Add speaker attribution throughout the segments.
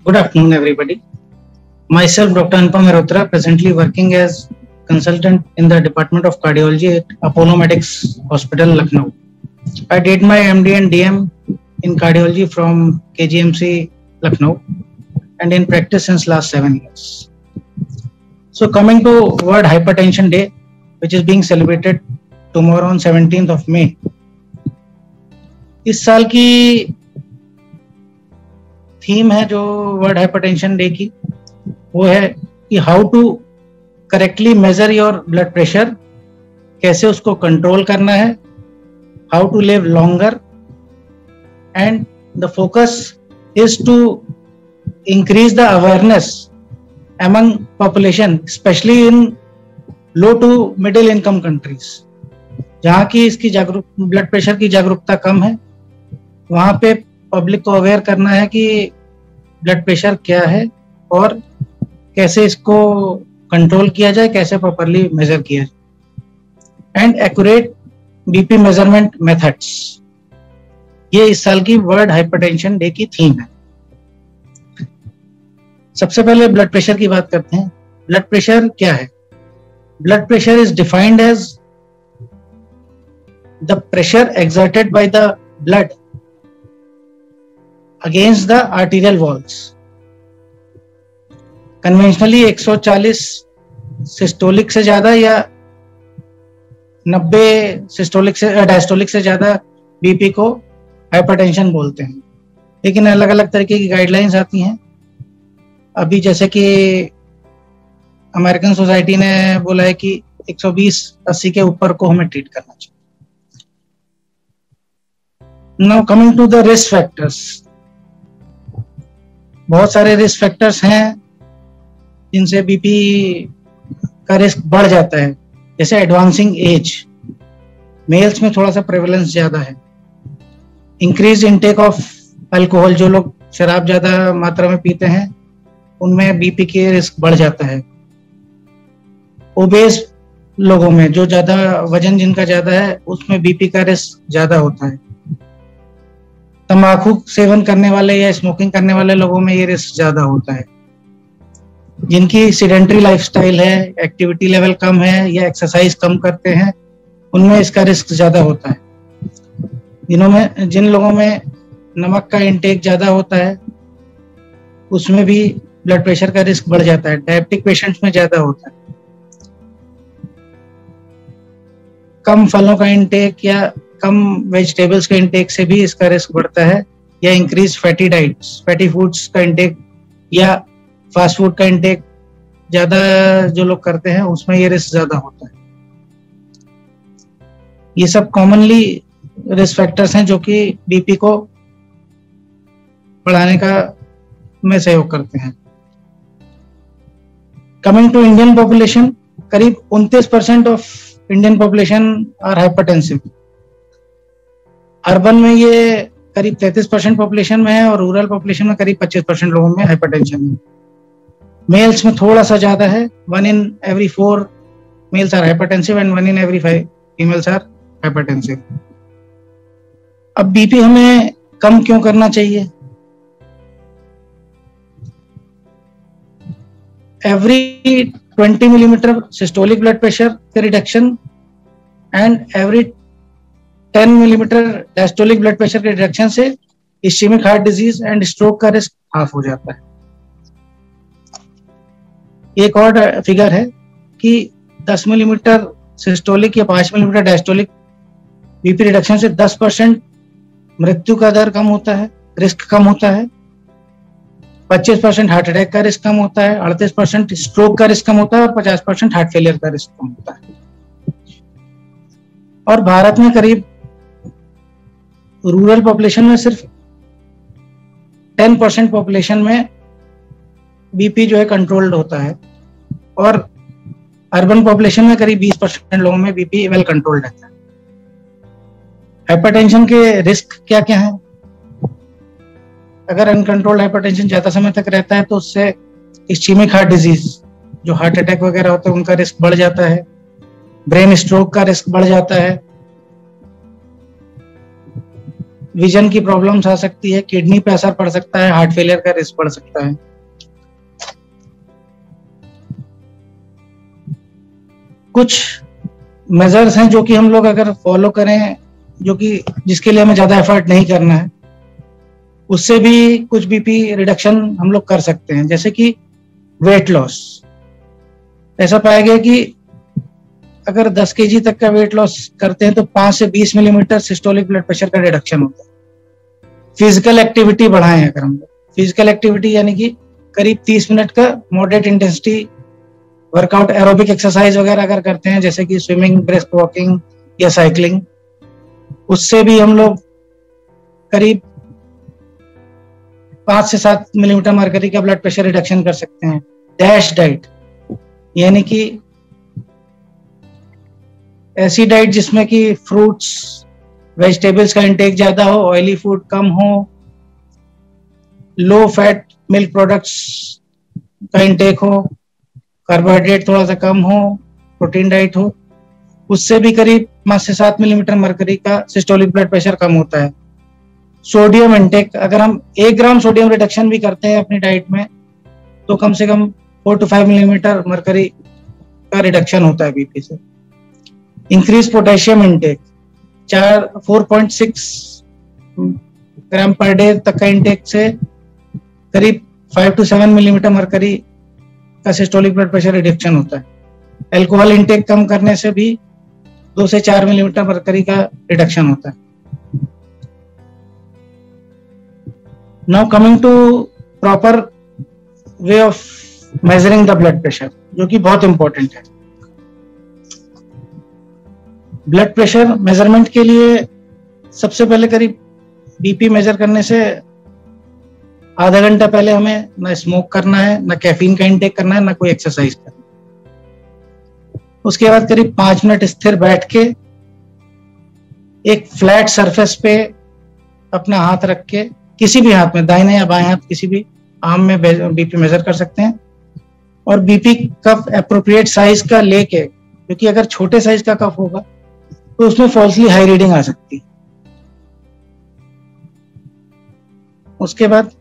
Speaker 1: Good afternoon, everybody. Myself, Dr. Anupam Mehrotra, presently working as consultant in the Department of Cardiology at Apollo Medics Hospital, Lucknow. I did my MD and DM in cardiology from KGMC, Lucknow, and in practice since last 7 years. So coming to World Hypertension Day, which is being celebrated tomorrow on 17th of May. इस साल की theme है जो world hypertension day की, वो है कि how to correctly measure your blood pressure, कैसे उसको कंट्रोल करना है, how to live longer, and the focus is to increase the awareness among population, especially in low to middle income countries, जहाँ की इसकी ब्लड प्रेशर की जागरूकता कम है, वहाँ पे पब्लिक को अवेयर करना है कि ब्लड प्रेशर क्या है और कैसे इसको कंट्रोल किया जाए, कैसे प्रॉपरली मेजर किया जाए, and accurate BP measurement methods. ये इस साल की वर्ल्ड हाइपरटेंशन डे की थीम है। सबसे पहले ब्लड प्रेशर की बात करते हैं। ब्लड प्रेशर क्या है? Blood pressure is defined as the pressure exerted by the blood against the arterial walls. Conventionally 140 systolic से ज्यादा या 90 सिस्टोलिक से डायस्टोलिक से ज्यादा बीपी को हाइपरटेंशन बोलते हैं, लेकिन अलग अलग तरीके की गाइडलाइंस आती हैं। अभी जैसे कि अमेरिकन सोसाइटी ने बोला है कि 120/80 के ऊपर को हमें ट्रीट करना चाहिए। Now coming to the risk factors, बहुत सारे रिस्क फैक्टर्स हैं जिनसे बीपी का रिस्क बढ़ जाता है। जैसे एडवांसिंग एज, मेल्स में थोड़ा सा प्रेवलेंस ज्यादा है। इंक्रीज इनटेक ऑफ अल्कोहल, जो लोग शराब ज्यादा मात्रा में पीते हैं उनमें बीपी के रिस्क बढ़ जाता है। ओबेस लोगों में, जो ज्यादा वजन जिनका ज्यादा है, उसमें बीपी का रिस्क ज्यादा होता है। तंबाकू सेवन करने वाले या स्मोकिंग करने वाले लोगों में ये रिस्क ज्यादा होता है। जिनकी सीडेंटरी लाइफस्टाइल है, एक्टिविटी लेवल कम है या एक्सरसाइज कम करते हैं, उनमें इसका रिस्क ज्यादा होता है। जिन लोगों में नमक का इंटेक ज्यादा होता है उसमें भी ब्लड प्रेशर का रिस्क बढ़ जाता है। डायबिटिक पेशेंट्स में ज्यादा होता है। कम फलों का इंटेक या कम वेजिटेबल्स के इंटेक से भी इसका रिस्क बढ़ता है, या increase fatty diets, fatty foods का इंटेक या फास्ट फूड का इंटेक ज्यादा जो लोग करते हैं उसमें ये रिस्क ज्यादा होता है। ये सब कॉमनली रिस्क फैक्टर्स हैं जो कि बीपी को बढ़ाने का में सहयोग करते हैं। कमिंग टू इंडियन पॉपुलेशन, करीब 29% of Indian population are hypertensive. Urban में ये करीब 33% पॉपुलेशन में है और रूरल पॉपुलेशन में करीब 25% लोगों में हाइपरटेंशन है। मेल्स में थोड़ा सा ज्यादा है, 1 in every 4 males are hypertensive and 1 in every 5 females are hypertensive. अब बीपी हमें कम क्यों करना चाहिए? Every 20 millimeter systolic blood pressure के reduction and every 10 millimeter diastolic blood pressure के रिडक्शन से ischaemic heart disease and stroke का रिस्क हाफ हो जाता है। एक और फिगर है कि 10 मिलीमीटर सिस्टोलिक या 5 मिलीमीटर डायस्टोलिक बीपी रिडक्शन से 10% मृत्यु का दर कम होता है, रिस्क कम होता है। 25% हार्ट अटैक का रिस्क कम होता है, 38% स्ट्रोक का रिस्क कम होता है और 50% हार्ट फेलियर का रिस्क कम होता है। और भारत में करीब रूरल पॉपुलेशन में सिर्फ 10% पॉपुलेशन में बीपी जो है कंट्रोल्ड होता है और अर्बन पॉपुलेशन में करीब 20% लोगों में बीपी वेल कंट्रोल्ड रहता है। हाइपरटेंशन के रिस्क क्या क्या है? अगर अनकंट्रोल्ड हाइपरटेंशन ज्यादा समय तक रहता है तो उससे इस्केमिक हार्ट डिजीज, जो हार्ट अटैक वगैरह होते हैं, उनका रिस्क बढ़ जाता है। ब्रेन स्ट्रोक का रिस्क बढ़ जाता है। विजन की प्रॉब्लम्स आ सकती है, किडनी पे असर पड़ सकता है, हार्ट फेलियर का रिस्क बढ़ सकता है। कुछ मेजर्स हैं जो कि हम लोग अगर फॉलो करें, जो कि जिसके लिए हमें ज्यादा एफर्ट नहीं करना है, उससे भी कुछ बीपी रिडक्शन हम लोग कर सकते हैं। जैसे कि वेट लॉस, ऐसा पाया गया कि अगर 10 केजी तक का वेट लॉस करते हैं तो 5 से 20 मिलीमीटर सिस्टोलिक ब्लड प्रेशर का रिडक्शन होता है। फिजिकल एक्टिविटी बढ़ाएं, अगर हम लोग फिजिकल एक्टिविटी यानी कि करीब 30 मिनट का moderate intensity workout, aerobic exercise वगैरह अगर करते हैं, जैसे कि स्विमिंग, ब्रिस्क वॉकिंग या साइकिलिंग, उससे भी हम लोग करीब 5 से 7 मिलीमीटर मरकरी का ब्लड प्रेशर रिडक्शन कर सकते हैं। डैश डाइट यानी कि ऐसी डाइट जिसमें कि फ्रूट्स, वेजिटेबल्स का इंटेक ज्यादा हो, ऑयली फूड कम हो, लो फैट मिल्क प्रोडक्ट्स का इंटेक हो, कार्बोहाइड्रेट थोड़ा सा कम हो, प्रोटीन डाइट हो, उससे भी करीब 5 से 7 मिलीमीटर मरकरी का सिस्टोलिक ब्लड प्रेशर कम होता है। सोडियम इंटेक, अगर हम 1 ग्राम सोडियम रिडक्शन भी करते हैं अपनी डाइट में तो कम से कम 4 to 5 मिलीमीटर मरकरी का रिडक्शन होता है बीपी से। इंक्रीज पोटेशियम इंटेक, 4.6 ग्राम पर डे तक का इंटेक से करीब 5 to 7 मिलीमीटर मरकरी का सिस्टोलिक ब्लड प्रेशर रिडक्शन होता है। अल्कोहल इंटेक कम करने से भी 2 से 4 मिलीमीटर मरकरी का रिडक्शन होता है। Now coming to proper way of measuring the blood pressure, जो कि बहुत इंपॉर्टेंट है। ब्लड प्रेशर मेजरमेंट के लिए सबसे पहले करीब बीपी मेजर करने से आधा घंटा पहले हमें ना स्मोक करना है, ना कैफीन का इंटेक करना है, ना कोई एक्सरसाइज करना है। उसके बाद करीब 5 मिनट स्थिर बैठ के एक फ्लैट सरफेस पे अपना हाथ रख के, किसी भी हाथ में, दाहिने या बाएं हाथ किसी भी आर्म में बीपी मेजर कर सकते हैं। और बीपी कफ एप्रोप्रिएट साइज का लेके, क्योंकि अगर छोटे साइज का कफ होगा तो उसमें फॉल्सली हाई रीडिंग आ सकती है। उसके बाद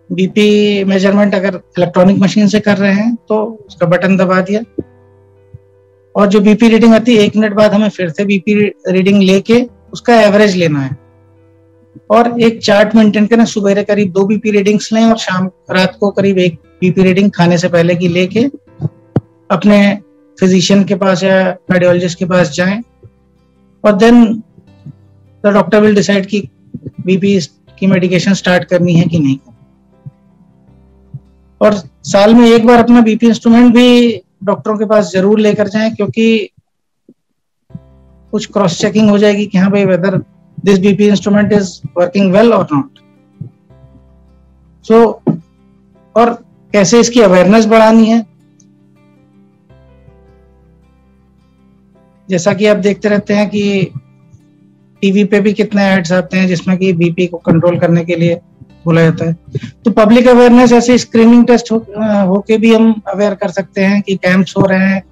Speaker 1: बीपी मेजरमेंट अगर इलेक्ट्रॉनिक मशीन से कर रहे हैं तो उसका बटन दबा दिया और जो बीपी रीडिंग आती है 1 मिनट बाद हमें फिर से बीपी रीडिंग लेके उसका एवरेज लेना है और एक चार्ट मेंटेन करें। सुबह करीब 2 बीपी रीडिंग्स लें और रात को करीब 1 बीपी रीडिंग खाने से पहले की लेके अपने फिजिशियन के पास या कार्डियोलॉजिस्ट के पास जाएं और then the doctor will decide कि बीपी की मेडिकेशन स्टार्ट करनी है कि नहीं। और साल में एक बार अपना बीपी इंस्ट्रूमेंट भी डॉक्टरों के पास जरूर लेकर जाएं, क्योंकि कुछ क्रॉस चेकिंग हो जाएगी कि हाँ भाई whether this BP instrument is working well और नॉट। सो और कैसे इसकी अवेयरनेस बढ़ानी है, जैसा कि आप देखते रहते हैं कि टीवी पे भी कितने एड्स आते हैं जिसमें कि बीपी को कंट्रोल करने के लिए बोला जाता है। तो पब्लिक अवेयरनेस ऐसे स्क्रीनिंग टेस्ट होके भी हम अवेयर कर सकते हैं कि कैंप्स हो रहे हैं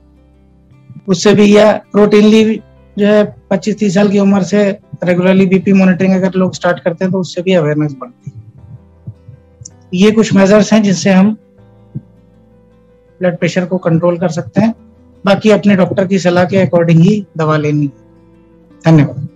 Speaker 1: उससे भी, या रूटीनली जो है 25-30 साल की उम्र से रेगुलरली बीपी मॉनिटरिंग अगर लोग स्टार्ट करते हैं तो उससे भी अवेयरनेस बढ़ती है। ये कुछ मेजर्स हैं जिससे हम ब्लड प्रेशर को कंट्रोल कर सकते हैं। बाकी अपने डॉक्टर की सलाह के अकॉर्डिंग ही दवा लेनी। धन्यवाद।